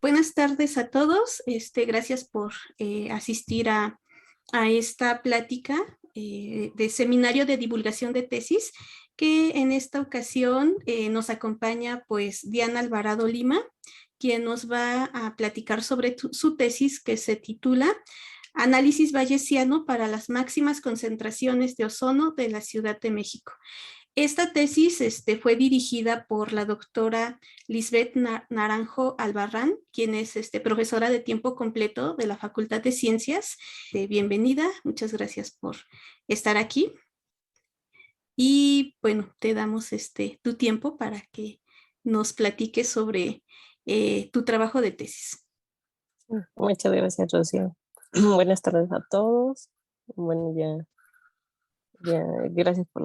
buenas tardes a todos. Gracias por asistir a esta plática de seminario de divulgación de tesis, que en esta ocasión nos acompaña pues Diana Alvarado Lima, quien nos va a platicar sobre su tesis que se titula Análisis bayesiano para las máximas concentraciones de ozono de la Ciudad de México. Esta tesis fue dirigida por la doctora Lisbeth Naranjo Albarrán, quien es profesora de tiempo completo de la Facultad de Ciencias. Bienvenida, muchas gracias por estar aquí. Y bueno, te damos tu tiempo para que nos platiques sobre tu trabajo de tesis. Muchas gracias, Rocío. Buenas tardes a todos. Bueno, gracias por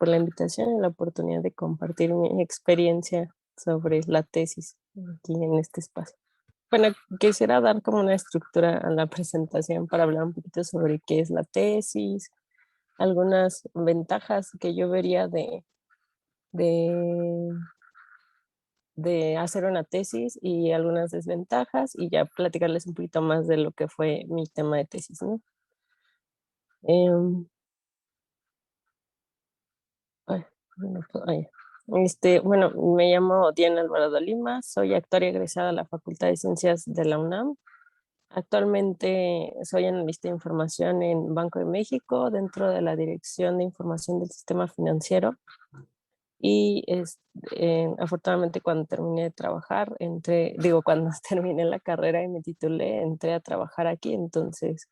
la invitación y la oportunidad de compartir mi experiencia sobre la tesis aquí en este espacio. Bueno, quisiera dar como una estructura a la presentación para hablar un poquito sobre qué es la tesis, algunas ventajas que yo vería de hacer una tesis y algunas desventajas, y ya platicarles un poquito más de lo que fue mi tema de tesis, ¿no? Bueno, me llamo Diana Alvarado Lima, soy actora egresada a la Facultad de Ciencias de la UNAM. Actualmente soy analista de información en Banco de México dentro de la Dirección de Información del Sistema Financiero. Y afortunadamente cuando terminé de trabajar, cuando terminé la carrera y me titulé, entré a trabajar aquí. Entonces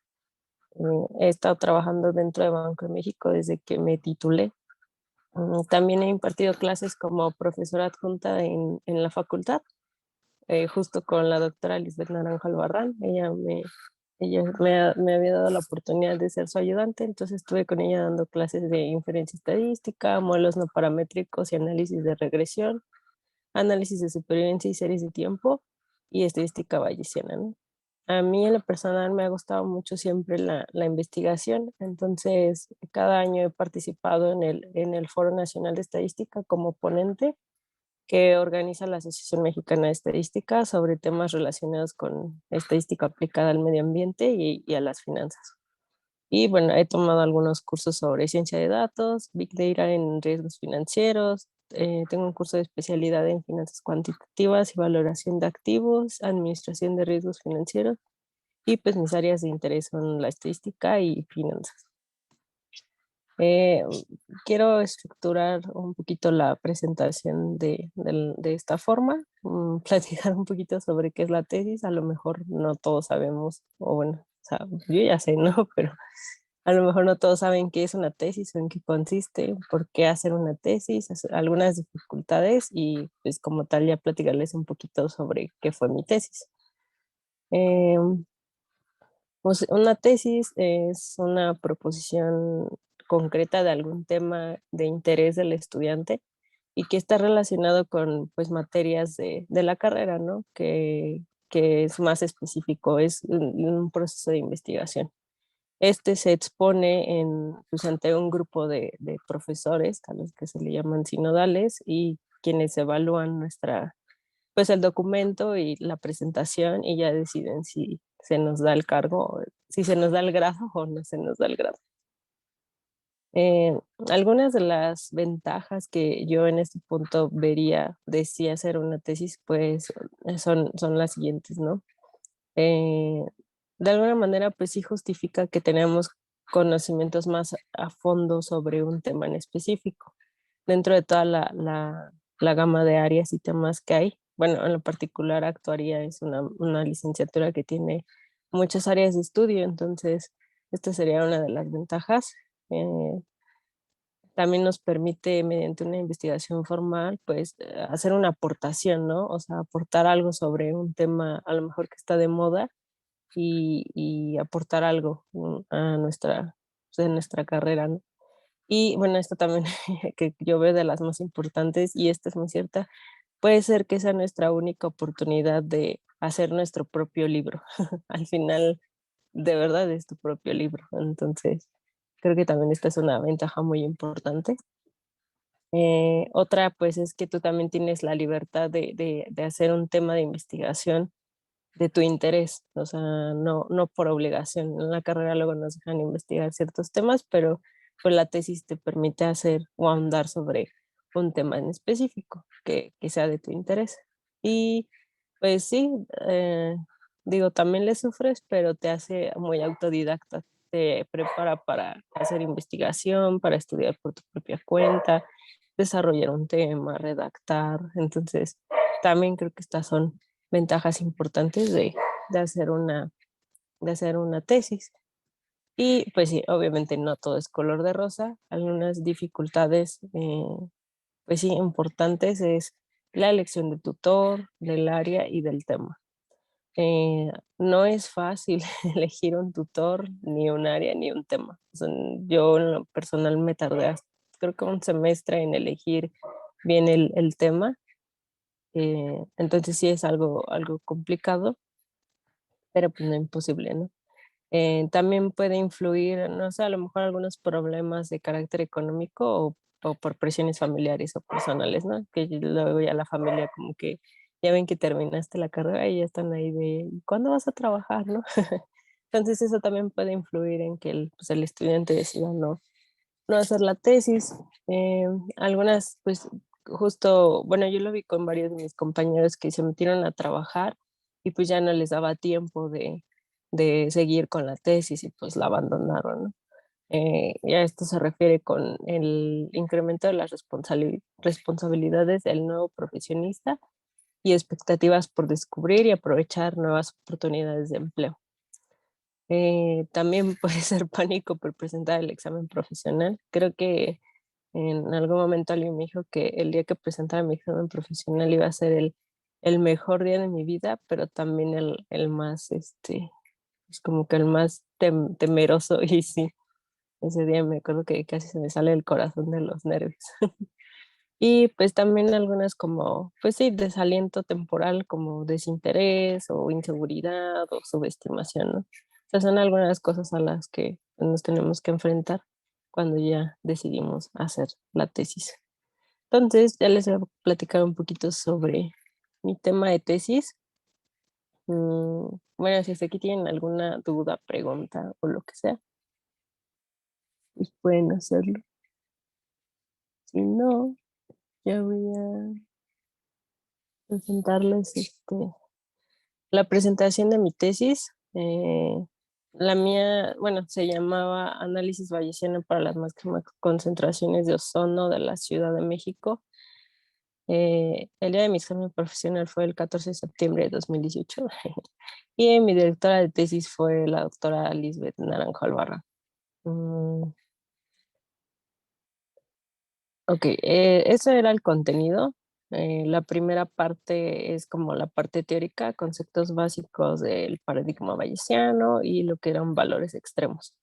he estado trabajando dentro de Banco de México desde que me titulé. También he impartido clases como profesora adjunta en la facultad, justo con la doctora Lisbeth Naranjo Albarrán. Me había dado la oportunidad de ser su ayudante, entonces estuve con ella dando clases de inferencia estadística, modelos no paramétricos y análisis de regresión, análisis de supervivencia y series de tiempo y estadística bayesiana, ¿no? A mí en lo personal me ha gustado mucho siempre la investigación, entonces cada año he participado en el Foro Nacional de Estadística como ponente que organiza la Asociación Mexicana de Estadística sobre temas relacionados con estadística aplicada al medio ambiente y a las finanzas. Y bueno, he tomado algunos cursos sobre ciencia de datos, Big Data en riesgos financieros, tengo un curso de especialidad en finanzas cuantitativas y valoración de activos, administración de riesgos financieros, y pues mis áreas de interés son la estadística y finanzas. Quiero estructurar un poquito la presentación de esta forma, platicar un poquito sobre qué es la tesis. A lo mejor no todos sabemos, o bueno, o sea, yo ya sé, ¿no? Pero a lo mejor no todos saben qué es una tesis o en qué consiste, por qué hacer una tesis, algunas dificultades, y pues como tal ya platicarles un poquito sobre qué fue mi tesis. Pues una tesis es una proposición concreta de algún tema de interés del estudiante y que está relacionado con pues materias de la carrera, ¿no? Que es más específico, es un proceso de investigación. Este se expone pues, ante un grupo de profesores, a los que se le llaman sinodales, y quienes evalúan pues el documento y la presentación, y ya deciden si se nos da el cargo, si se nos da el grado o no se nos da el grado. Algunas de las ventajas que yo en este punto vería de si hacer una tesis, pues son las siguientes, ¿no? De alguna manera, pues sí justifica que tenemos conocimientos más a fondo sobre un tema en específico, dentro de toda la gama de áreas y temas que hay. Bueno, en lo particular, actuaría es una licenciatura que tiene muchas áreas de estudio, entonces esta sería una de las ventajas. Eh, También nos permite, mediante una investigación formal, pues hacer una aportación, ¿no? O sea, aportar algo sobre un tema a lo mejor que está de moda, y aportar algo a nuestra carrera, ¿no? Y bueno, esto también que yo veo de las más importantes, y esta es muy cierta, puede ser que sea nuestra única oportunidad de hacer nuestro propio libro. Al final, de verdad es tu propio libro. Entonces, creo que también esta es una ventaja muy importante. Otra, pues, es que tú también tienes la libertad de hacer un tema de investigación de tu interés, o sea, no por obligación. En la carrera luego nos dejan investigar ciertos temas, pero pues la tesis te permite hacer o ahondar sobre un tema en específico que sea de tu interés. Y pues sí, digo, también le sufres, pero te hace muy autodidacta, te prepara para hacer investigación, para estudiar por tu propia cuenta, desarrollar un tema, redactar. Entonces, también creo que estas son ventajas importantes de hacer de hacer una tesis. Y pues sí, obviamente no todo es color de rosa, algunas dificultades, pues sí, importantes es la elección de tutor, del área y del tema. No es fácil elegir un tutor, ni un área, ni un tema. O sea, yo en lo personal me tardé creo que un semestre en elegir bien el tema. Entonces sí es algo complicado, pero pues no imposible, ¿no? También puede influir, no sé, a lo mejor algunos problemas de carácter económico o por presiones familiares o personales, ¿no? Que luego ya la familia como que ya ven que terminaste la carrera y ya están ahí de, ¿cuándo vas a trabajar, no? Entonces eso también puede influir en que pues el estudiante decida no hacer la tesis. Algunas, pues justo, bueno, yo lo vi con varios de mis compañeros que se metieron a trabajar y pues ya no les daba tiempo de seguir con la tesis y pues la abandonaron, ¿no? Y a esto se refiere con el incremento de las responsabilidades del nuevo profesionista y expectativas por descubrir y aprovechar nuevas oportunidades de empleo. También puede ser pánico por presentar el examen profesional. Creo que en algún momento alguien me dijo que el día que presentara mi examen profesional iba a ser el mejor día de mi vida, pero también el más, es como que el más temeroso. Y sí, ese día me acuerdo que casi se me sale el corazón de los nervios. Y pues también algunas como, pues sí, desaliento temporal como desinterés o inseguridad o subestimación, ¿no? O sea, son algunas cosas a las que nos tenemos que enfrentar cuando ya decidimos hacer la tesis. Entonces, ya les voy a platicar un poquito sobre mi tema de tesis. Bueno, si hasta aquí tienen alguna duda, pregunta o lo que sea, pues pueden hacerlo. Si no, ya voy a presentarles la presentación de mi tesis. La mía, bueno, se llamaba Análisis bayesiano para las máximas concentraciones de ozono de la Ciudad de México. El día de mi examen profesional fue el 14 de septiembre de 2018 y mi directora de tesis fue la doctora Lisbeth Naranjo Albarra. Mm, ok, eso era el contenido. La primera parte es como la parte teórica, conceptos básicos del paradigma bayesiano y lo que eran valores extremos.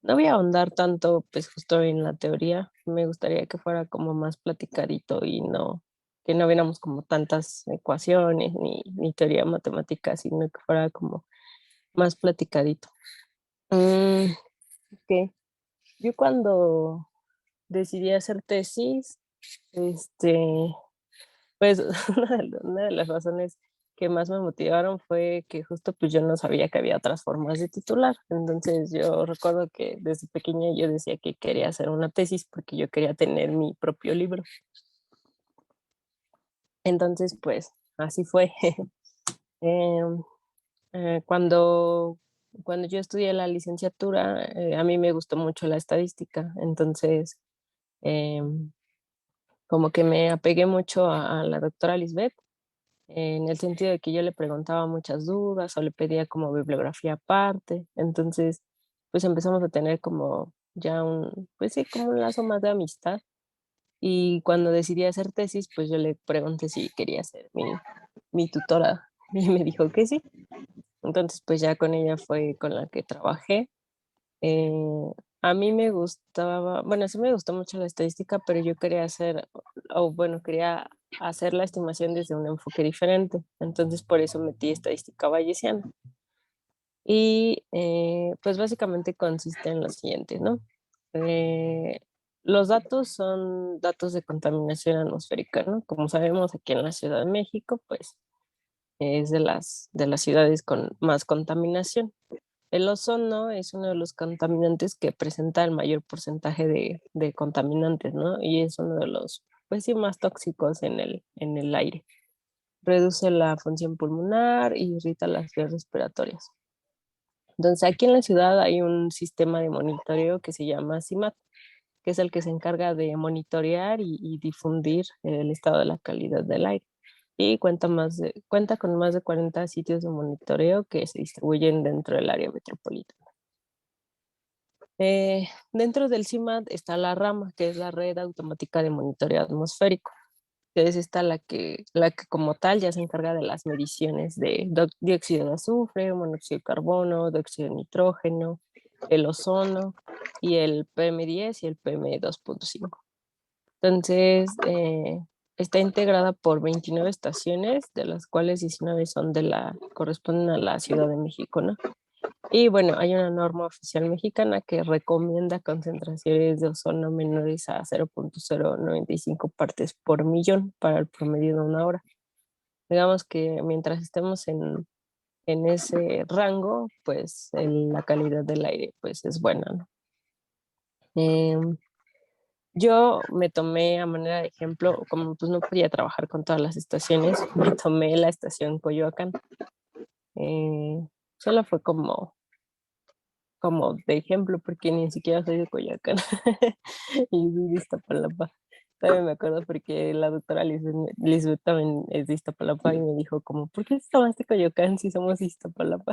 No voy a ahondar tanto, pues justo en la teoría. Me gustaría que fuera como más platicadito y que no viéramos como tantas ecuaciones ni teoría matemática, sino que fuera como más platicadito. Mm, ok. Yo cuando decidí hacer tesis, este, pues una de las razones que más me motivaron fue que justo pues yo no sabía que había otras formas de titular. Entonces yo recuerdo que desde pequeña yo decía que quería hacer una tesis porque yo quería tener mi propio libro. Entonces pues así fue. Em, cuando yo estudié la licenciatura, a mí me gustó mucho la estadística. Entonces em, como que me apegué mucho a la doctora Lisbeth en el sentido de que yo le preguntaba muchas dudas o le pedía como bibliografía aparte. Entonces, pues empezamos a tener como ya pues sí, como un lazo más de amistad. Y cuando decidí hacer tesis, pues yo le pregunté si quería ser mi tutora y me dijo que sí. Entonces, pues ya con ella fue con la que trabajé. A mí me gustaba, bueno, sí me gustó mucho la estadística, pero yo quería quería hacer la estimación desde un enfoque diferente. Entonces, por eso metí estadística bayesiana. Y pues básicamente consiste en lo siguiente, ¿no? Eh, los datos son datos de contaminación atmosférica, ¿no? Como sabemos aquí en la Ciudad de México, pues es de las ciudades con más contaminación. El ozono es uno de los contaminantes que presenta el mayor porcentaje de contaminantes, ¿no? Y es uno de los, pues sí, más tóxicos en el aire. Reduce la función pulmonar y irrita las vías respiratorias. Entonces, aquí en la ciudad hay un sistema de monitoreo que se llama CIMAT, que es el que se encarga de monitorear y difundir el estado de la calidad del aire. Y cuenta con más de 40 sitios de monitoreo que se distribuyen dentro del área metropolitana. Dentro del CIMAT está la rama, que es la red automática de monitoreo atmosférico, que es esta la que como tal ya se encarga de las mediciones de dióxido de azufre, monóxido de carbono, dióxido de nitrógeno, el ozono y el PM10 y el PM2.5. Entonces, está integrada por 29 estaciones, de las cuales 19 corresponden a la Ciudad de México, ¿no? Y bueno, hay una norma oficial mexicana que recomienda concentraciones de ozono menores a 0.095 partes por millón para el promedio de una hora. Digamos que mientras estemos en ese rango, pues la calidad del aire pues es buena, ¿no? Em, yo me tomé a manera de ejemplo, como pues no podía trabajar con todas las estaciones, me tomé la estación Coyoacán. Solo fue como de ejemplo, porque ni siquiera soy de Coyoacán y soy de Iztapalapa. Todavía me acuerdo porque la doctora Lisbeth también es de Iztapalapa y me dijo como, ¿por qué tomaste Coyoacán si somos de Iztapalapa?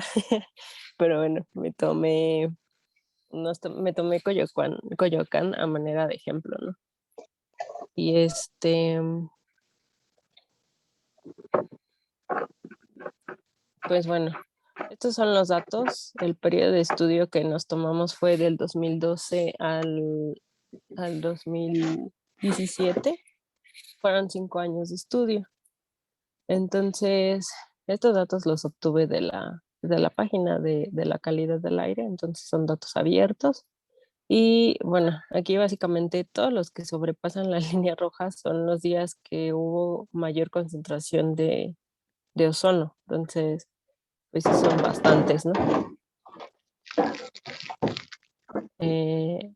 Pero bueno, me tomé Coyoacán a manera de ejemplo, ¿no? Y pues bueno, estos son los datos. El periodo de estudio que nos tomamos fue del 2012 al 2017. Fueron 5 años de estudio. Entonces, estos datos los obtuve de la página de la calidad del aire. Entonces, son datos abiertos. Y bueno, aquí básicamente todos los que sobrepasan la línea roja son los días que hubo mayor concentración de ozono. Entonces, pues sí son bastantes, ¿no?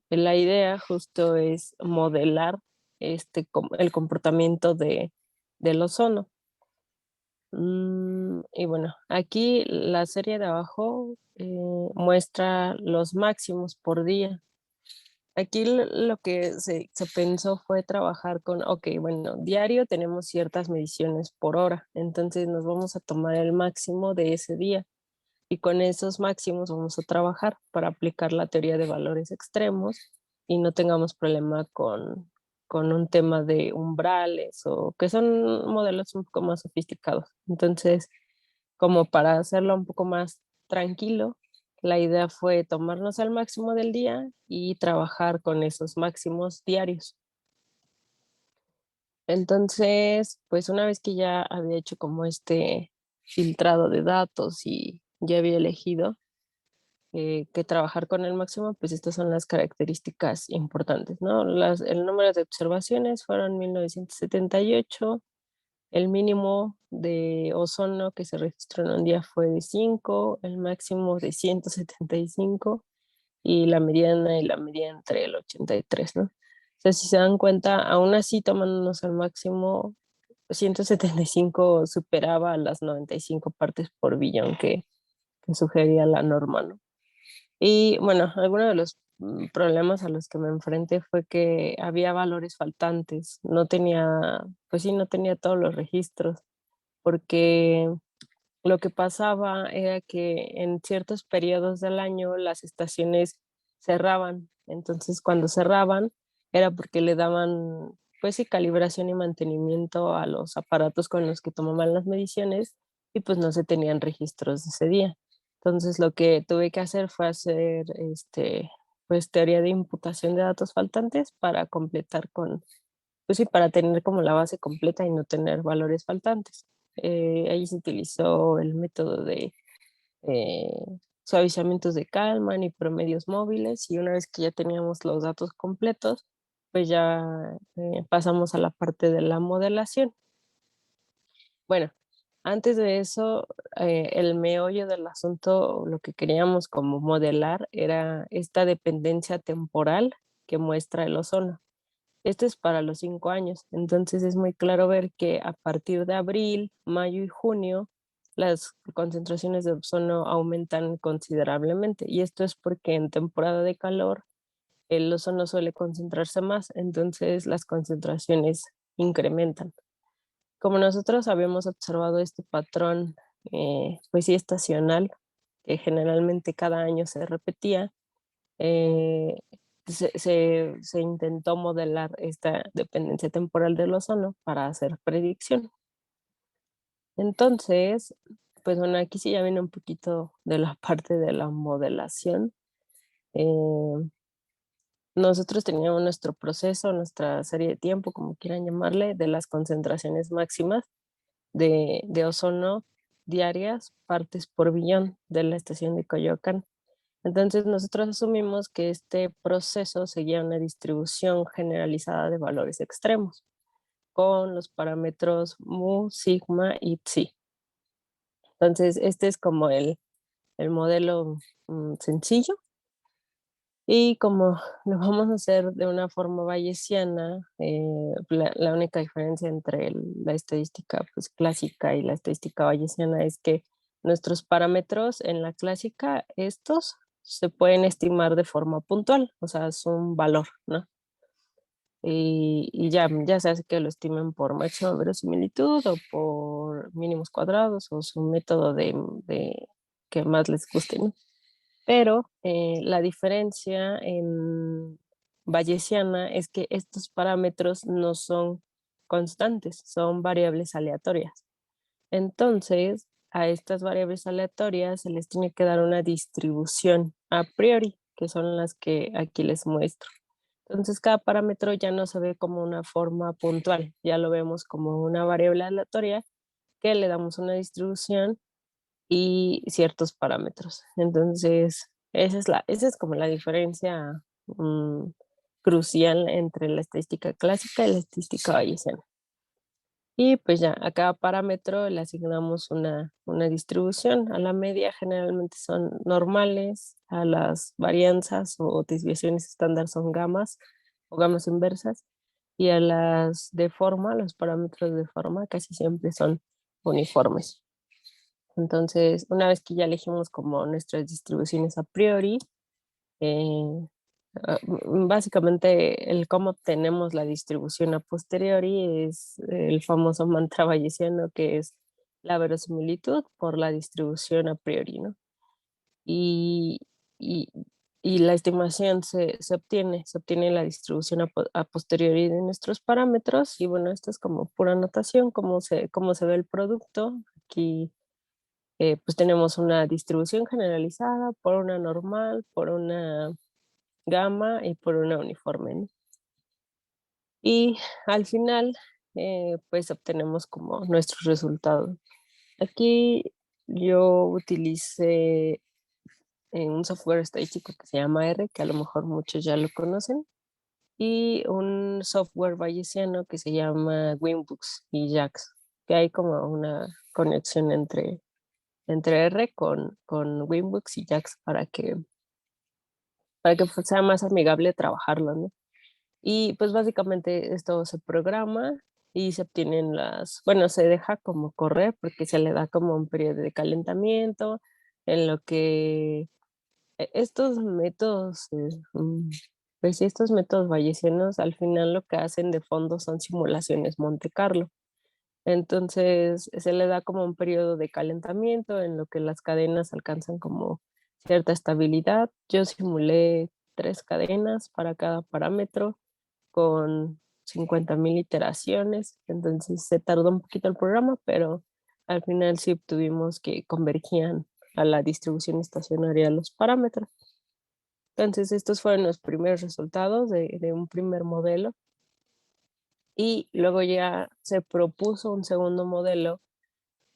La idea justo es modelar el comportamiento del ozono. Y bueno, aquí la serie de abajo muestra los máximos por día. Aquí lo que se pensó fue trabajar con, ok, bueno, diario tenemos ciertas mediciones por hora, entonces nos vamos a tomar el máximo de ese día y con esos máximos vamos a trabajar para aplicar la teoría de valores extremos y no tengamos problema con un tema de umbrales o que son modelos un poco más sofisticados. Entonces, como para hacerlo un poco más tranquilo, la idea fue tomarnos al máximo del día y trabajar con esos máximos diarios. Entonces, pues una vez que ya había hecho como este filtrado de datos y ya había elegido que trabajar con el máximo, pues estas son las características importantes, ¿no? El número de observaciones fueron 1978. El mínimo de ozono que se registró en un día fue de 5, el máximo de 175 y la mediana entre el 83, ¿no? O sea, si se dan cuenta, aún así tomándonos al máximo, 175 superaba a las 95 partes por billón que sugería la norma, ¿no? Y bueno, algunos de los problemas a los que me enfrenté fue que había valores faltantes, pues sí, no tenía todos los registros, porque lo que pasaba era que en ciertos periodos del año las estaciones cerraban, entonces cuando cerraban era porque le daban, pues sí, calibración y mantenimiento a los aparatos con los que tomaban las mediciones y pues no se tenían registros de ese día. Entonces lo que tuve que hacer fue hacer pues teoría de imputación de datos faltantes para completar pues sí, para tener como la base completa y no tener valores faltantes. Ahí se utilizó el método de eh, suavizamientos de Kalman y promedios móviles y una vez que ya teníamos los datos completos, pues ya pasamos a la parte de la modelación. Bueno, Antes de eso, el meollo del asunto, lo que queríamos como modelar era esta dependencia temporal que muestra el ozono. Este es para los 5 años, entonces es muy claro ver que a partir de abril, mayo y junio, las concentraciones de ozono aumentan considerablemente. Y esto es porque en temporada de calor el ozono suele concentrarse más, entonces las concentraciones incrementan. Como nosotros habíamos observado este patrón, pues sí, estacional, que generalmente cada año se repetía, eh, se intentó modelar esta dependencia temporal del ozono para hacer predicción. Entonces, pues bueno, aquí sí ya viene un poquito de la parte de la modelación. Eh, Nosotros teníamos nuestro proceso, nuestra serie de tiempo, como quieran llamarle, de las concentraciones máximas de ozono diarias, partes por billón de la estación de Coyoacán. Entonces nosotros asumimos que este proceso seguía una distribución generalizada de valores extremos con los parámetros mu, sigma y psi. Entonces este es como el modelo sencillo. Y como lo vamos a hacer de una forma bayesiana, la única diferencia entre la estadística pues, clásica y la estadística bayesiana es que nuestros parámetros en la clásica, estos se pueden estimar de forma puntual, o sea, es un valor, ¿no? Y ya se hace que lo estimen por máxima verosimilitud o por mínimos cuadrados o su método de que más les guste, ¿no? Pero la diferencia en bayesiana es que estos parámetros no son constantes, son variables aleatorias. Entonces, a estas variables aleatorias se les tiene que dar una distribución a priori, que son las que aquí les muestro. Entonces, cada parámetro ya no se ve como una forma puntual, ya lo vemos como una variable aleatoria que le damos una distribución y ciertos parámetros. Entonces, esa es como la diferencia crucial entre la estadística clásica y la estadística bayesiana. Y pues ya, a cada parámetro le asignamos una distribución. A la media generalmente son normales, a las varianzas o desviaciones estándar son gamas o gamas inversas, y a las de forma, los parámetros de forma casi siempre son uniformes. Entonces, una vez que ya elegimos como nuestras distribuciones a priori, eh, básicamente el cómo obtenemos la distribución a posteriori es el famoso mantra bayesiano, que es la verosimilitud por la distribución a priori, ¿no? Y, y, y la estimación se obtiene la distribución a posteriori de nuestros parámetros. Y bueno, esto es como pura notación, cómo se ve el producto. Aquí pues tenemos una distribución generalizada por una normal, por una gama y por una uniforme, ¿no? Y al final, pues obtenemos como nuestros resultados. Aquí yo utilicé un software estadístico que se llama R, que a lo mejor muchos ya lo conocen, y un software bayesiano que se llama Winbooks y JAX, que hay como una conexión entre R con Winbooks y JAX para que sea más amigable trabajarlo, ¿no? Y pues básicamente esto se programa y se obtienen bueno, se deja como correr porque se le da como un periodo de calentamiento en lo que estos métodos, pues sí, estos métodos bayesianos al final lo que hacen de fondo son simulaciones Monte Carlo. Entonces se le da como un periodo de calentamiento en lo que las cadenas alcanzan como cierta estabilidad. Yo simulé 3 cadenas para cada parámetro con 50,000 iteraciones, entonces se tardó un poquito el programa, pero al final sí obtuvimos que convergían a la distribución estacionaria los parámetros. Entonces estos fueron los primeros resultados de un primer modelo. Y luego ya se propuso un segundo modelo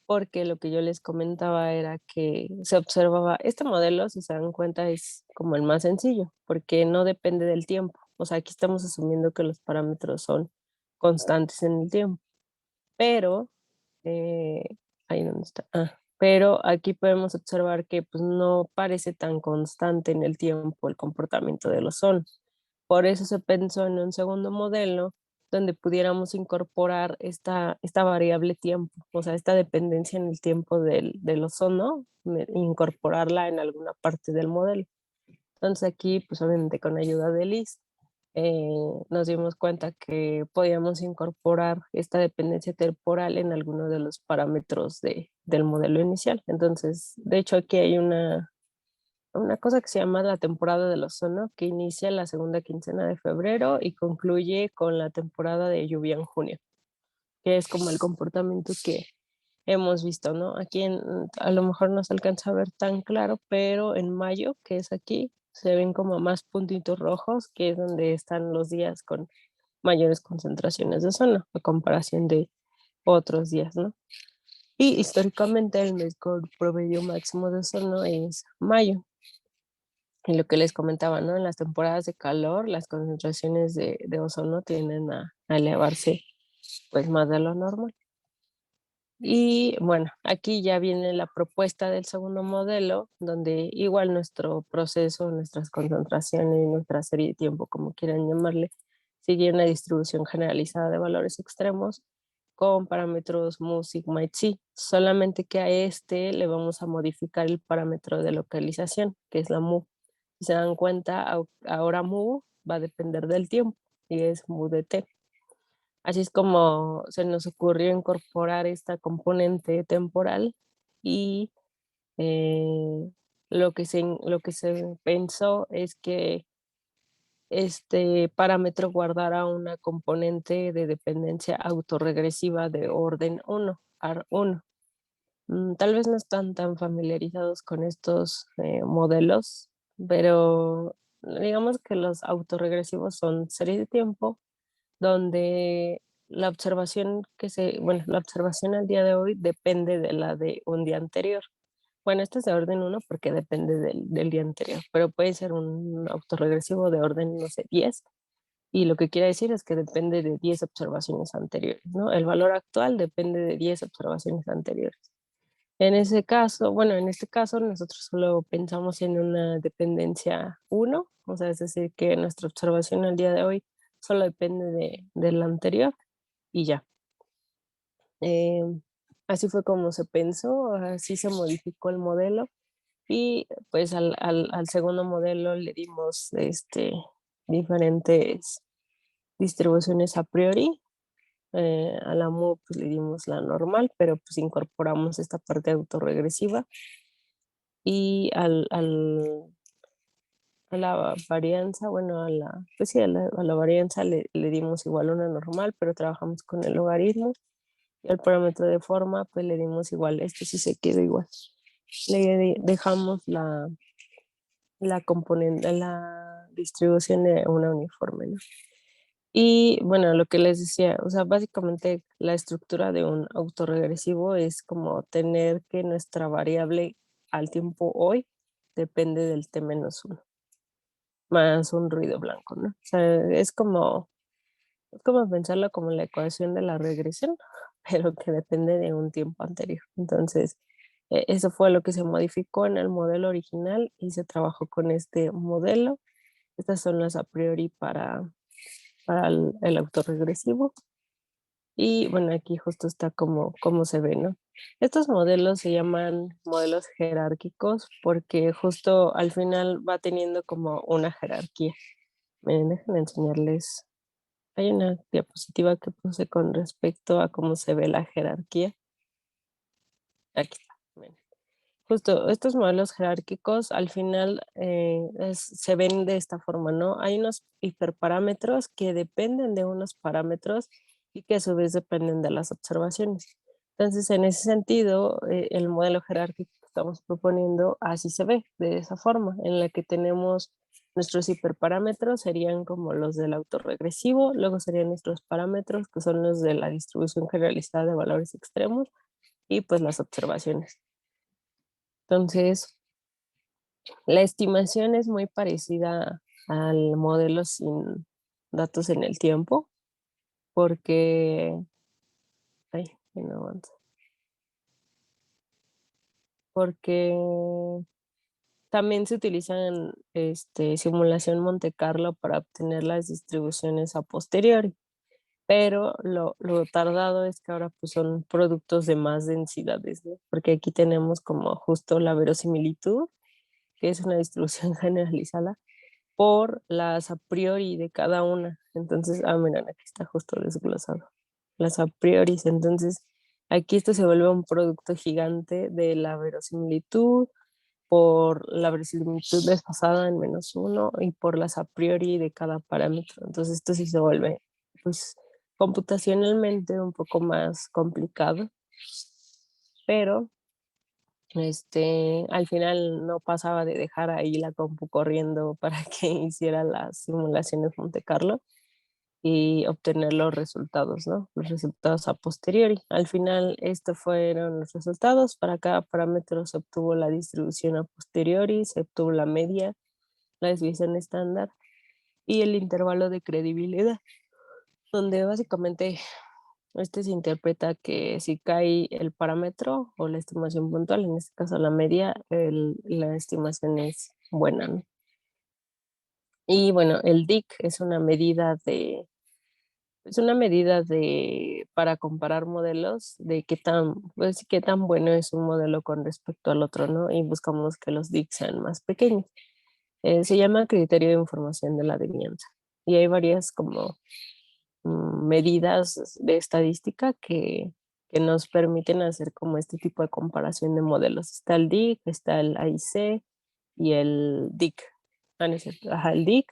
porque lo que yo les comentaba era que se observaba, este modelo, si se dan cuenta, es como el más sencillo, porque no depende del tiempo. O sea, aquí estamos asumiendo que los parámetros son constantes en el tiempo, pero eh, ahí donde está. Pero aquí podemos observar que pues, no parece tan constante en el tiempo el comportamiento del ozono. Por eso se pensó en un segundo modelo donde pudiéramos incorporar esta variable tiempo, o sea, esta dependencia en el tiempo del ozono, incorporarla en alguna parte del modelo. Entonces aquí, pues obviamente con ayuda de Liz, eh, nos dimos cuenta que podíamos incorporar esta dependencia temporal en alguno de los parámetros del modelo inicial. Entonces, de hecho, aquí hay una cosa que se llama la temporada del ozono, que inicia la segunda quincena de febrero y concluye con la temporada de lluvia en junio, que es como el comportamiento que hemos visto, ¿no? Aquí a lo mejor no se alcanza a ver tan claro, pero en mayo, que es aquí, se ven como más puntitos rojos, que es donde están los días con mayores concentraciones de ozono, a comparación de otros días, ¿no? Y históricamente el mes con promedio máximo de ozono es mayo. Y lo que les comentaba, ¿no? En las temporadas de calor, las concentraciones de ozono tienden a elevarse pues más de lo normal. Y bueno, aquí ya viene la propuesta del segundo modelo, donde igual nuestro proceso, nuestras concentraciones, nuestra serie de tiempo, como quieran llamarle, sigue una distribución generalizada de valores extremos con parámetros mu, sigma y psi, solamente que a este le vamos a modificar el parámetro de localización, que es la mu. Si se dan cuenta, ahora mu va a depender del tiempo y es mu de t. Así es como se nos ocurrió incorporar esta componente temporal y lo que se pensó es que este parámetro guardara una componente de dependencia autorregresiva de orden 1, AR1. Tal vez no están tan familiarizados con estos modelos, pero digamos que los autorregresivos son series de tiempo donde la observación al día de hoy depende de la de un día anterior. Bueno, este es de orden uno porque depende del día anterior, pero puede ser un autorregresivo de orden, no sé, 10. Y lo que quiere decir es que depende de 10 observaciones anteriores, ¿no? El valor actual depende de 10 observaciones anteriores. En ese caso, bueno, en este caso nosotros solo pensamos en una dependencia uno, o sea, es decir, que nuestra observación al día de hoy solo depende de la anterior y ya. Eh, Así fue como se pensó, así se modificó el modelo y pues al segundo modelo le dimos diferentes distribuciones a priori. A la MU pues le dimos la normal, pero pues incorporamos esta parte autorregresiva y a la varianza, bueno, pues sí, a la varianza le dimos igual una normal, pero trabajamos con el logaritmo. Y al parámetro de forma, pues le dimos igual, este sí se quedó igual. Dejamos la distribución de una uniforme, ¿no? Y bueno, lo que les decía, o sea, básicamente la estructura de un autorregresivo es como tener que nuestra variable al tiempo hoy depende del t-1 más un ruido blanco, ¿no? O sea, es como pensarlo como la ecuación de la regresión, pero que depende de un tiempo anterior. Entonces, eso fue lo que se modificó en el modelo original y se trabajó con este modelo. Estas son las a priori para el autorregresivo. Y bueno, aquí justo está como se ve, ¿no? Estos modelos se llaman modelos jerárquicos porque justo al final va teniendo como una jerarquía. Miren, déjenme enseñarles. Hay una diapositiva que puse con respecto a cómo se ve la jerarquía. Aquí está. Miren. Justo estos modelos jerárquicos al final se ven de esta forma, ¿no? Hay unos hiperparámetros que dependen de unos parámetros y que a su vez dependen de las observaciones. Entonces, en ese sentido, el modelo jerárquico que estamos proponiendo así se ve, de esa forma, en la que tenemos nuestros hiperparámetros, serían como los del autorregresivo, luego serían nuestros parámetros, que son los de la distribución generalizada de valores extremos, y pues las observaciones. Entonces, la estimación es muy parecida al modelo sin datos en el tiempo, porque, ay, no avanza. porque también se utilizan simulación Monte Carlo para obtener las distribuciones a posteriori, pero lo tardado es que ahora pues son productos de más densidades, ¿no? Porque aquí tenemos como justo la verosimilitud, que es una distribución generalizada por las a priori de cada una. Entonces, miren, aquí está justo desglosado. Las a priori. Entonces, aquí esto se vuelve un producto gigante de la verosimilitud por la verosimilitud desfasada en -1 y por las a priori de cada parámetro. Entonces, esto sí se vuelve, pues, computacionalmente un poco más complicado, pero al final no pasaba de dejar ahí la compu corriendo para que hiciera las simulaciones Monte Carlo y obtener los resultados, ¿no? Los resultados a posteriori. Al final, estos fueron los resultados. Para cada parámetro se obtuvo la distribución a posteriori, se obtuvo la media, la desviación estándar y el intervalo de credibilidad, donde básicamente se interpreta que si cae el parámetro o la estimación puntual, en este caso la media, la estimación es buena, ¿no? Y bueno, el DIC para comparar modelos de pues, qué tan bueno es un modelo con respecto al otro, ¿no? Y buscamos que los DIC sean más pequeños. Se llama criterio de información de la adivinanza. Y hay varias como medidas de estadística que nos permiten hacer como este tipo de comparación de modelos. Está el DIC, está el AIC y el DIC. No es cierto. Ajá, el DIC,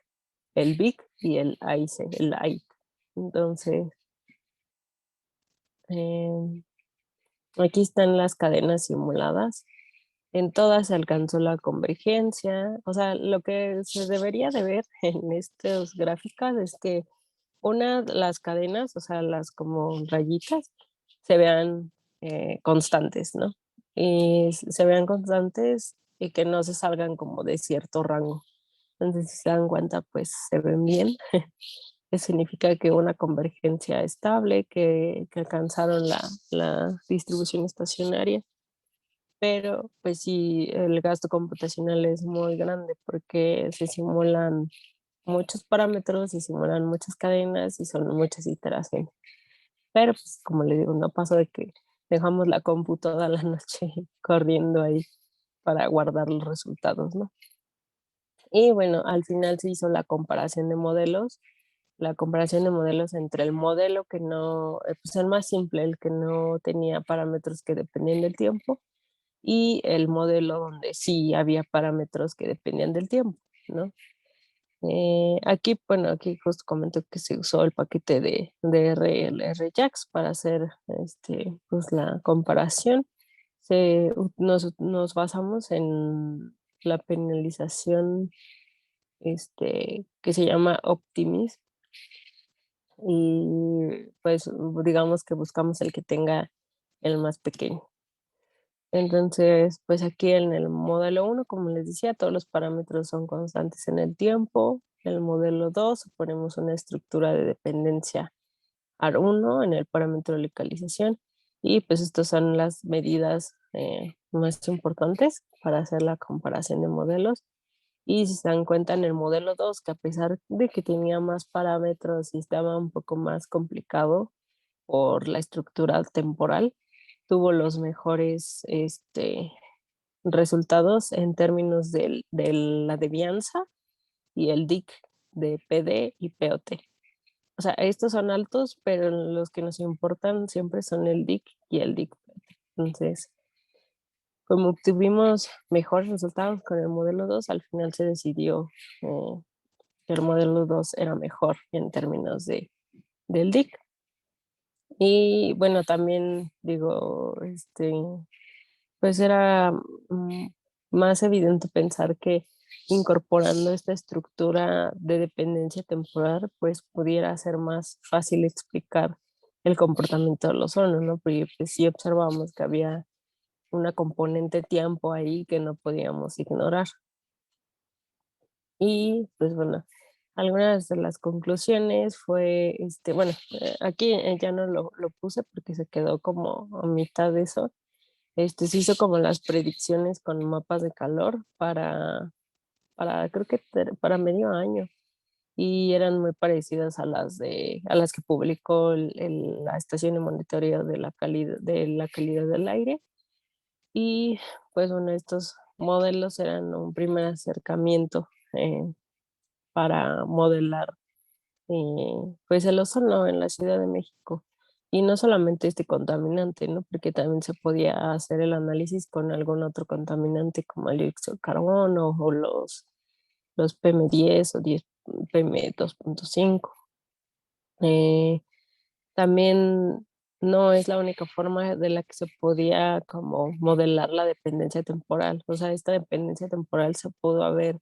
el BIC y el AIC, el AIC. Entonces, eh, aquí están las cadenas simuladas. En todas se alcanzó la convergencia. O sea, lo que se debería de ver en estas gráficas es que las cadenas, o sea, las como rayitas, se vean constantes, ¿no? Y se vean constantes y que no se salgan como de cierto rango. Entonces, si se dan cuenta, pues se ven bien. Que significa que una convergencia estable, que alcanzaron la distribución estacionaria. Pero, pues sí, el gasto computacional es muy grande porque se simulan muchos parámetros, se simulan muchas cadenas y son muchas iteraciones. Pero, pues, como le digo, no pasó de que dejamos la compu toda la noche corriendo ahí para guardar los resultados, ¿no? Y bueno, al final se hizo la comparación de modelos entre el modelo que no, pues el más simple, el que no tenía parámetros que dependían del tiempo, y el modelo donde sí había parámetros que dependían del tiempo, ¿no? Aquí, bueno, aquí justo comento que se usó el paquete de RLRJAX para hacer pues la comparación. Nos basamos en la penalización que se llama Optimis y pues digamos que buscamos el que tenga el más pequeño. Entonces, pues aquí en el modelo 1, como les decía, todos los parámetros son constantes en el tiempo. En el modelo 2 ponemos una estructura de dependencia AR1 en el parámetro de localización y pues estas son las medidas más importantes para hacer la comparación de modelos. Y si se dan cuenta en el modelo 2, que a pesar de que tenía más parámetros y estaba un poco más complicado por la estructura temporal, tuvo los mejores resultados en términos de la devianza y el DIC de PD y POT. O sea, estos son altos, pero los que nos importan siempre son el DIC y el DIC. Entonces, como obtuvimos mejores resultados con el modelo 2, al final se decidió que el modelo 2 era mejor en términos del DIC. Y bueno, también digo, pues era más evidente pensar que incorporando esta estructura de dependencia temporal, pues pudiera ser más fácil explicar el comportamiento de los zonos, ¿no? Porque pues, sí observamos que había una componente tiempo ahí que no podíamos ignorar. Y pues bueno, algunas de las conclusiones fue, bueno, aquí ya no lo puse porque se quedó como a mitad de eso, se hizo como las predicciones con mapas de calor creo que para medio año, y eran muy parecidas a las que publicó la estación de monitoreo de la calidad del aire. Y pues bueno, estos modelos eran un primer acercamiento para modelar pues el ozono en la Ciudad de México. Y no solamente este contaminante, ¿no? Porque también se podía hacer el análisis con algún otro contaminante como el dióxido de carbono o los PM10 o 10 PM2.5. Eh, También no es la única forma de la que se podía como modelar la dependencia temporal. O sea, esta dependencia temporal se pudo haber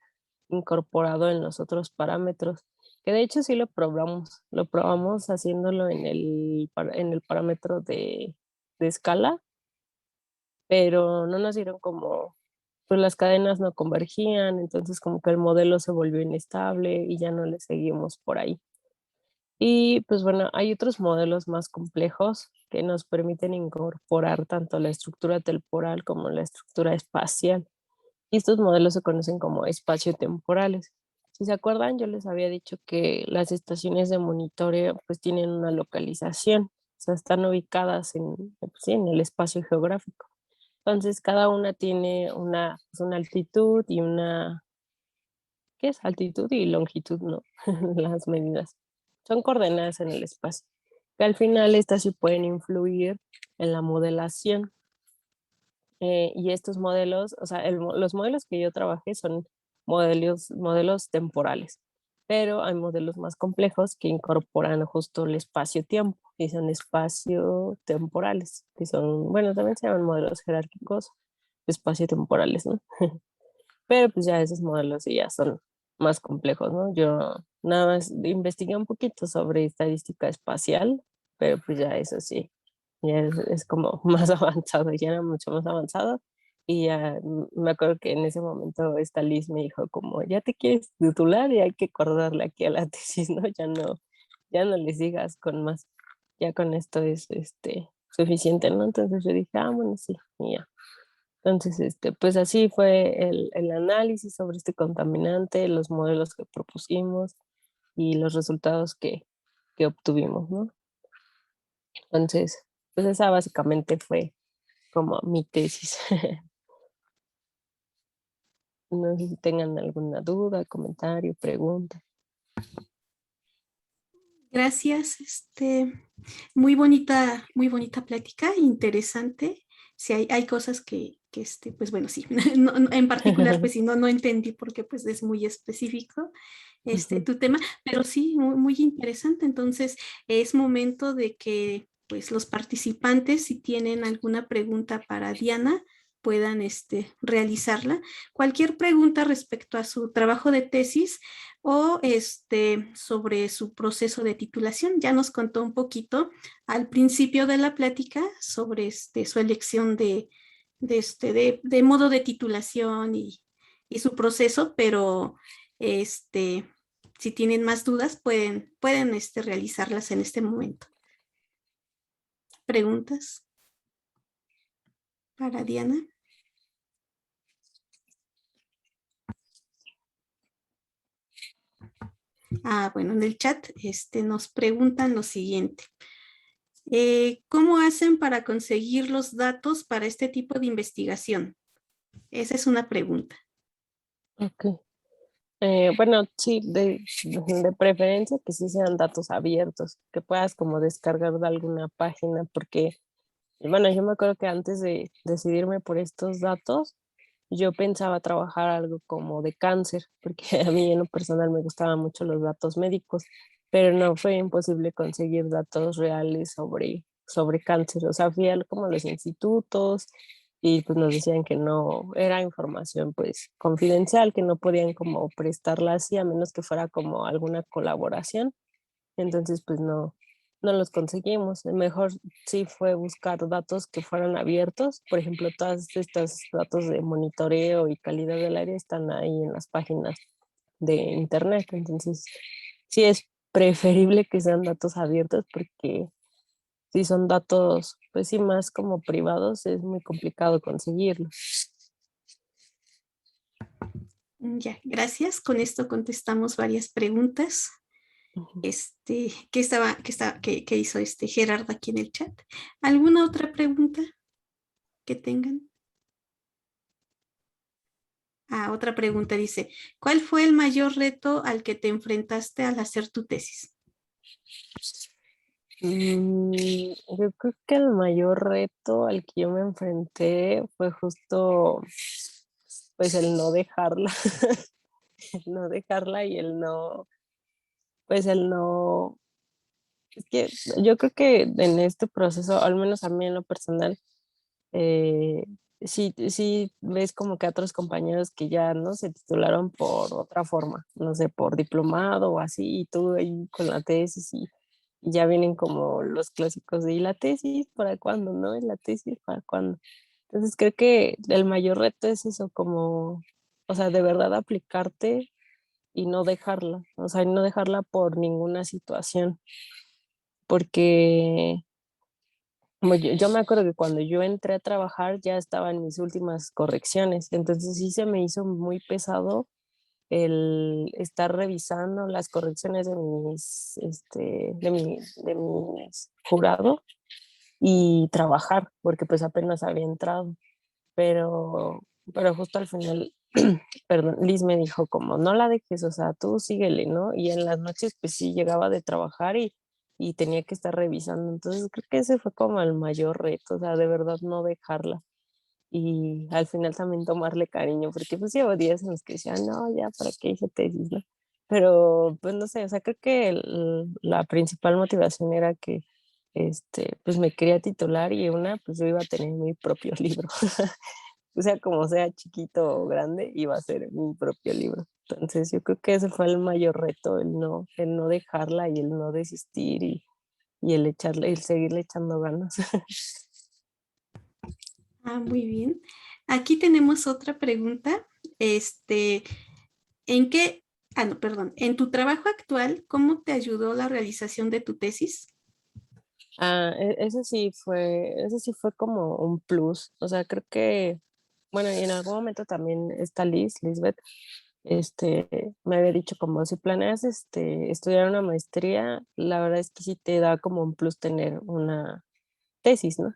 incorporado en los otros parámetros, que de hecho sí lo probamos haciéndolo en el parámetro de escala, pero no nos dieron como, pues las cadenas no convergían, entonces como que el modelo se volvió inestable y ya no le seguimos por ahí. Y pues bueno, hay otros modelos más complejos que nos permiten incorporar tanto la estructura temporal como la estructura espacial. Y estos modelos se conocen como espaciotemporales. Si se acuerdan, yo les había dicho que las estaciones de monitoreo pues tienen una localización, o sea, están ubicadas pues, sí, en el espacio geográfico. Entonces, cada una tiene pues, una altitud y ¿qué es? Altitud y longitud, ¿no? Las medidas. Son coordenadas en el espacio, que al final estas sí pueden influir en la modelación. Y estos modelos, o sea, los modelos que yo trabajé son modelos temporales, pero hay modelos más complejos que incorporan justo el espacio-tiempo y son espacio-temporales, que son, bueno, también se llaman modelos jerárquicos espacio-temporales, ¿no? Pero pues ya esos modelos sí ya son más complejos, ¿no? Yo nada más investigué un poquito sobre estadística espacial, pero pues ya eso sí, ya es como más avanzado, ya era mucho más avanzado. Y ya me acuerdo que en ese momento esta Liz me dijo como, ya te quieres titular y hay que acordarle aquí a la tesis, ¿no? Ya no le sigas con más, ya con esto es suficiente, ¿no? Entonces yo dije, ah, bueno, sí, y ya. Entonces, pues así fue el análisis sobre este contaminante, los modelos que propusimos y los resultados que obtuvimos, ¿no? Entonces, pues esa básicamente fue como mi tesis. No sé si tengan alguna duda, comentario, pregunta. Gracias, muy bonita plática, interesante. Sí, hay cosas que pues bueno, sí, en particular, pues sí, no entendí porque pues es muy específico Ujú. tu tema, pero sí, muy interesante. Entonces, es momento de que pues los participantes, si tienen alguna pregunta para Diana, puedan realizarla. Cualquier pregunta respecto a su trabajo de tesis o sobre su proceso de titulación. Ya nos contó un poquito al principio de la plática sobre su elección de modo de titulación y su proceso, pero si tienen más dudas pueden realizarlas en este momento. ¿Preguntas para Diana? Bueno, en el chat nos preguntan lo siguiente. ¿Cómo hacen para conseguir los datos para este tipo de investigación? Esa es una pregunta. Ok. Bueno, sí, de preferencia que sí sean datos abiertos, que puedas como descargar de alguna página, porque, bueno, yo me acuerdo que antes de decidirme por estos datos, yo pensaba trabajar algo como de cáncer, porque a mí en lo personal me gustaban mucho los datos médicos, pero no fue imposible conseguir datos reales sobre cáncer. O sea, fui a como a los institutos y pues nos decían que no era información pues confidencial, que no podían como prestarla así a menos que fuera como alguna colaboración. Entonces pues no los conseguimos. Mejor sí fue buscar datos que fueran abiertos. Por ejemplo, todos estos datos de monitoreo y calidad del aire están ahí en las páginas de internet. Entonces sí es preferible que sean datos abiertos porque si son datos, pues sí, más como privados, es muy complicado conseguirlo. Ya, gracias. Con esto contestamos varias preguntas. Ujú. ¿Qué hizo Gerardo aquí en el chat? ¿Alguna otra pregunta que tengan? Otra pregunta dice, ¿cuál fue el mayor reto al que te enfrentaste al hacer tu tesis? Yo creo que el mayor reto al que yo me enfrenté fue justo pues el no dejarla, el no dejarla y el no, pues el no, es que yo creo que en este proceso, al menos a mí en lo personal, eh, sí ves como que a otros compañeros que ya no se titularon por otra forma, no sé, por diplomado o así, y tú ahí con la tesis y ya vienen como los clásicos de ¿y la tesis para cuándo, no? ¿Y la tesis para cuándo? Entonces creo que el mayor reto es eso, como, o sea, de verdad aplicarte y no dejarla, o sea, y no dejarla por ninguna situación, porque como yo me acuerdo que cuando yo entré a trabajar ya estaba en mis últimas correcciones, entonces sí se me hizo muy pesado el estar revisando las correcciones de de mis jurado y trabajar, porque pues apenas había entrado, pero, pero justo al final, perdón, Liz me dijo como, no la dejes, o sea, tú síguele, ¿no? Y en las noches pues sí llegaba de trabajar y tenía que estar revisando, entonces creo que ese fue como el mayor reto, o sea, de verdad no dejarla. Y al final también tomarle cariño, porque pues llevo días en los que decía, no, ya, ¿para qué hice tesis, no? Pero pues no sé, o sea, creo que la principal motivación era que pues me quería titular y una, pues yo iba a tener mi propio libro. O sea, como sea chiquito o grande, iba a ser mi propio libro. Entonces yo creo que ese fue el mayor reto, el no dejarla y el no desistir y el seguirle echando ganas. Muy bien. Aquí tenemos otra pregunta. Este, ¿en qué, no, perdón, en tu trabajo actual, cómo te ayudó la realización de tu tesis? Ese sí fue como un plus. O sea, creo que, bueno, y en algún momento también está Lisbeth, me había dicho como si planeas estudiar una maestría, la verdad es que sí te da como un plus tener una tesis, ¿no?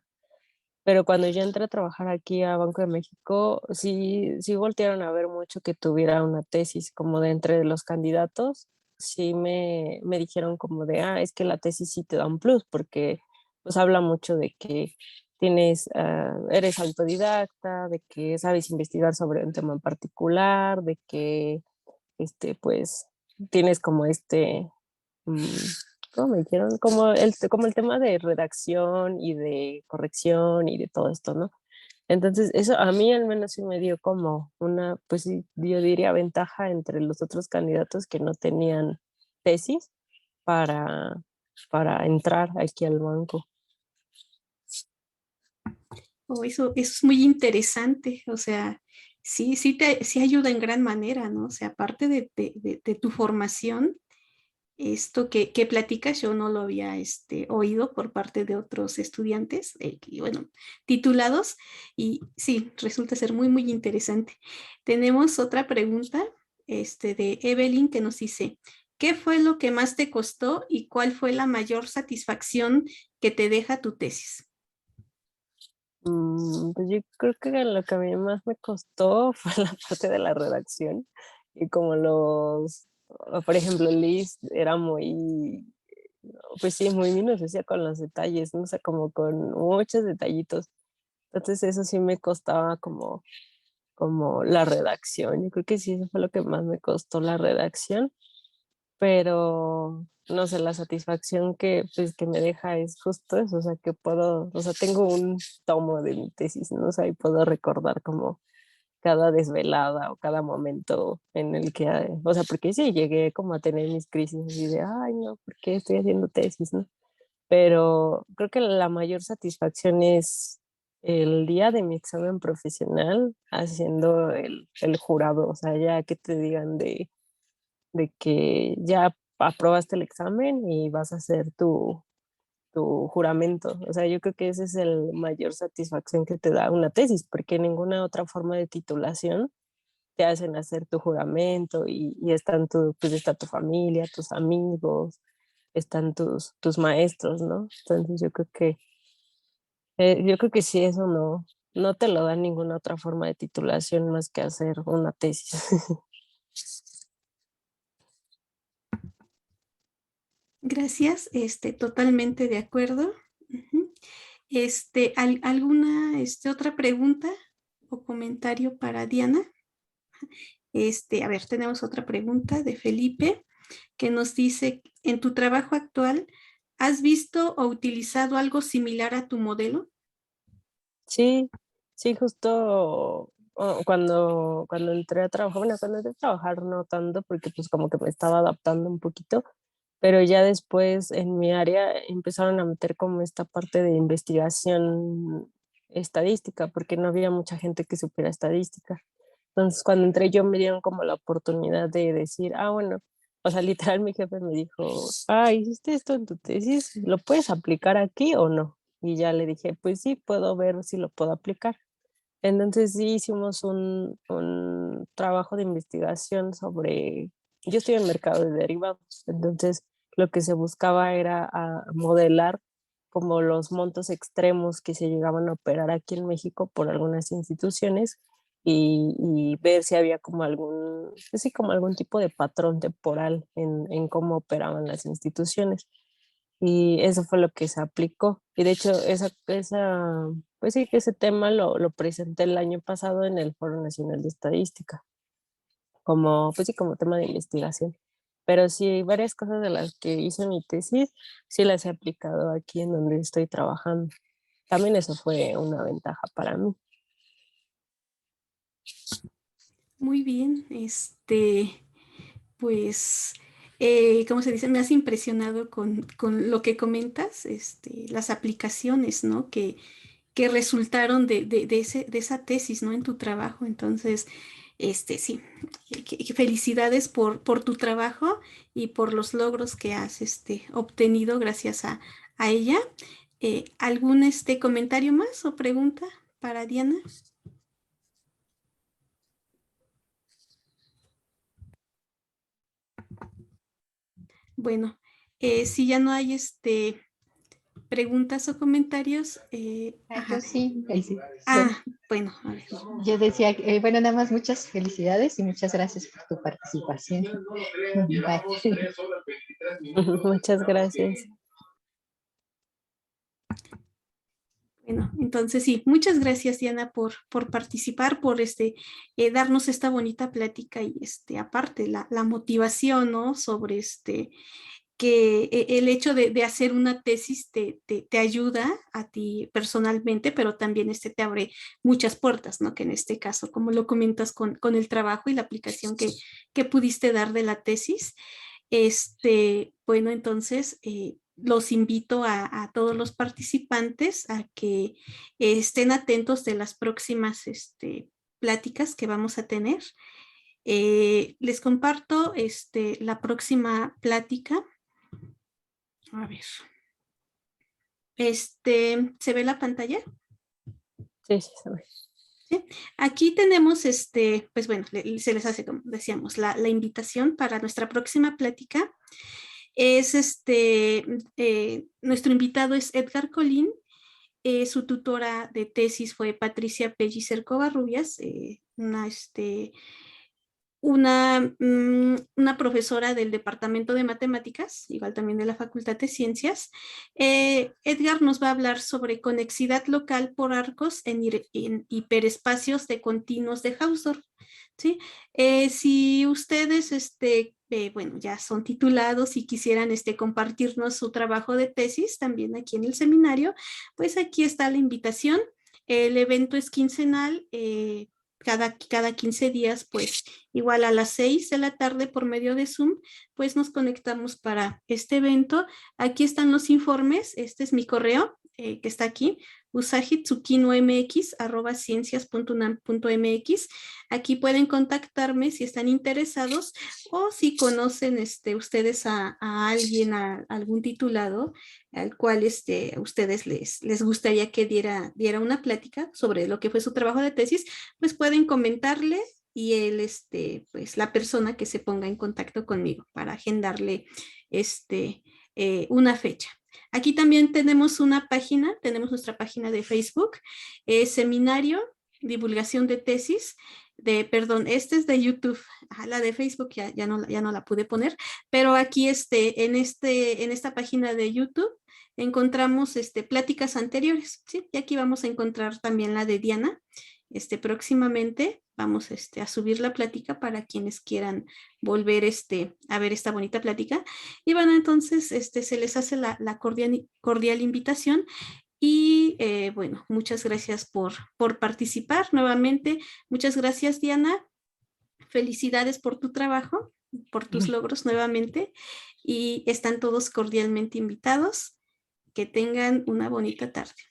Pero cuando yo entré a trabajar aquí a Banco de México, sí voltearon a ver mucho que tuviera una tesis, como de entre los candidatos, sí me dijeron como de, es que la tesis sí te da un plus, porque pues habla mucho de que eres autodidacta, de que sabes investigar sobre un tema en particular, de que, pues, tienes como mm, ¿cómo me dijeron? Como el tema de redacción y de corrección y de todo esto, ¿no? Entonces, eso a mí al menos sí me dio como una, pues sí, yo diría ventaja entre los otros candidatos que no tenían tesis para, para entrar aquí al banco. Eso es muy interesante, o sea, sí ayuda en gran manera, ¿no? O sea, aparte de tu formación, esto que platicas, yo no lo había oído por parte de otros estudiantes, bueno, titulados, y sí, resulta ser muy, muy interesante. Tenemos otra pregunta, de Evelyn que nos dice, ¿qué fue lo que más te costó y cuál fue la mayor satisfacción que te deja tu tesis? Pues yo creo que lo que a mí más me costó fue la parte de la redacción y como por ejemplo, Liz era muy, pues sí, muy minuciosa con los detalles, ¿no? O sea, como con muchos detallitos. Entonces eso sí me costaba como la redacción. Yo creo que sí, eso fue lo que más me costó la redacción, pero no sé, la satisfacción pues, que me deja es justo eso, o sea, que puedo, o sea, tengo un tomo de mi tesis, ¿no? O sea, y puedo recordar como cada desvelada o cada momento en el que, o sea, porque sí, llegué como a tener mis crisis así de, ay, no, ¿por qué estoy haciendo tesis, no? Pero creo que la mayor satisfacción es el día de mi examen profesional haciendo el jurado, o sea, ya que te digan de que ya aprobaste el examen y vas a hacer tu juramento. O sea, yo creo que esa es el mayor satisfacción que te da una tesis, porque ninguna otra forma de titulación te hacen hacer tu juramento y están pues está tu familia, tus amigos, están tus maestros, ¿no? Entonces yo creo que sí, eso no te lo da ninguna otra forma de titulación más que hacer una tesis. Gracias, totalmente de acuerdo. Ujú. ¿Alguna otra pregunta o comentario para Diana? A ver, tenemos otra pregunta de Felipe que nos dice, en tu trabajo actual, ¿has visto o utilizado algo similar a tu modelo? Sí, sí, justo cuando entré a trabajar, bueno, cuando entré a trabajar no tanto porque pues como que me estaba adaptando un poquito, pero ya después en mi área empezaron a meter como esta parte de investigación estadística, porque no había mucha gente que supiera estadística. Entonces, cuando entré yo me dieron como la oportunidad de decir, bueno, o sea, literal mi jefe me dijo, hiciste esto en tu tesis, ¿lo puedes aplicar aquí o no? Y ya le dije, pues sí, puedo ver si lo puedo aplicar. Entonces sí hicimos un trabajo de investigación sobre, yo estoy en mercado de derivados, entonces lo que se buscaba era modelar como los montos extremos que se llegaban a operar aquí en México por algunas instituciones y ver si había como pues sí, como algún tipo de patrón temporal en cómo operaban las instituciones. Y eso fue lo que se aplicó. Y de hecho, pues sí, que ese tema lo presenté el año pasado en el Foro Nacional de Estadística, pues sí, como tema de investigación. Pero sí, varias cosas de las que hice en mi tesis, sí las he aplicado aquí en donde estoy trabajando. También eso fue una ventaja para mí. Muy bien, pues, ¿cómo se dice? Me has impresionado con lo que comentas, las aplicaciones, ¿no? Que resultaron de esa tesis, ¿no? En tu trabajo. Entonces, sí, felicidades por tu trabajo y por los logros que has, obtenido gracias a ella. ¿Algún, comentario más o pregunta para Diana? Bueno, si ya no hay, preguntas o comentarios, Yo ajá. sí, bueno, Bueno, a ver. yo decía, bueno, nada más muchas felicidades y muchas gracias por tu participación. Bye. Muchas gracias. Bueno, entonces sí, muchas gracias Diana por participar, por darnos esta bonita plática y aparte la motivación, ¿no? Sobre que el hecho de hacer una tesis te ayuda a ti personalmente, pero también te abre muchas puertas, ¿no? Que en este caso, como lo comentas con el trabajo y la aplicación que pudiste dar de la tesis, bueno, entonces los invito a todos los participantes a que estén atentos de las próximas pláticas que vamos a tener. Les comparto la próxima plática. A ver. ¿Se ve la pantalla? Sí, sí, se ve. ¿Sí? Aquí tenemos, pues bueno, se les hace, como decíamos, la invitación para nuestra próxima plática. Es nuestro invitado es Edgar Colín. Su tutora de tesis fue Patricia Pellicer Covarrubias, una profesora del Departamento de Matemáticas, igual también de la Facultad de Ciencias. Edgar nos va a hablar sobre conexidad local por arcos en hiperespacios de continuos de Hausdorff. ¿Sí? Si ustedes, bueno, ya son titulados y quisieran compartirnos su trabajo de tesis también aquí en el seminario, pues aquí está la invitación. El evento es quincenal, cada 15 días, pues igual a las 6 de la tarde por medio de Zoom, pues nos conectamos para este evento. Aquí están los informes, este es mi correo que está aquí, usagitsukinomx@ciencias.unam.mx. Aquí pueden contactarme si están interesados o si conocen ustedes a alguien, a algún titulado al cual ustedes les gustaría que diera una plática sobre lo que fue su trabajo de tesis, pues pueden comentarle y él, pues la persona que se ponga en contacto conmigo para agendarle una fecha. Aquí también tenemos tenemos nuestra página de Facebook, Seminario Divulgación de Tesis, este es de YouTube, la de Facebook ya no la pude poner, pero aquí en esta página de YouTube encontramos pláticas anteriores, ¿sí? Y aquí vamos a encontrar también la de Diana. Próximamente vamos a subir la plática para quienes quieran volver a ver esta bonita plática. Y bueno, entonces se les hace la cordial invitación. Y bueno, muchas gracias por participar nuevamente. Muchas gracias, Diana. Felicidades por tu trabajo, por tus logros nuevamente. Y están todos cordialmente invitados. Que tengan una bonita tarde.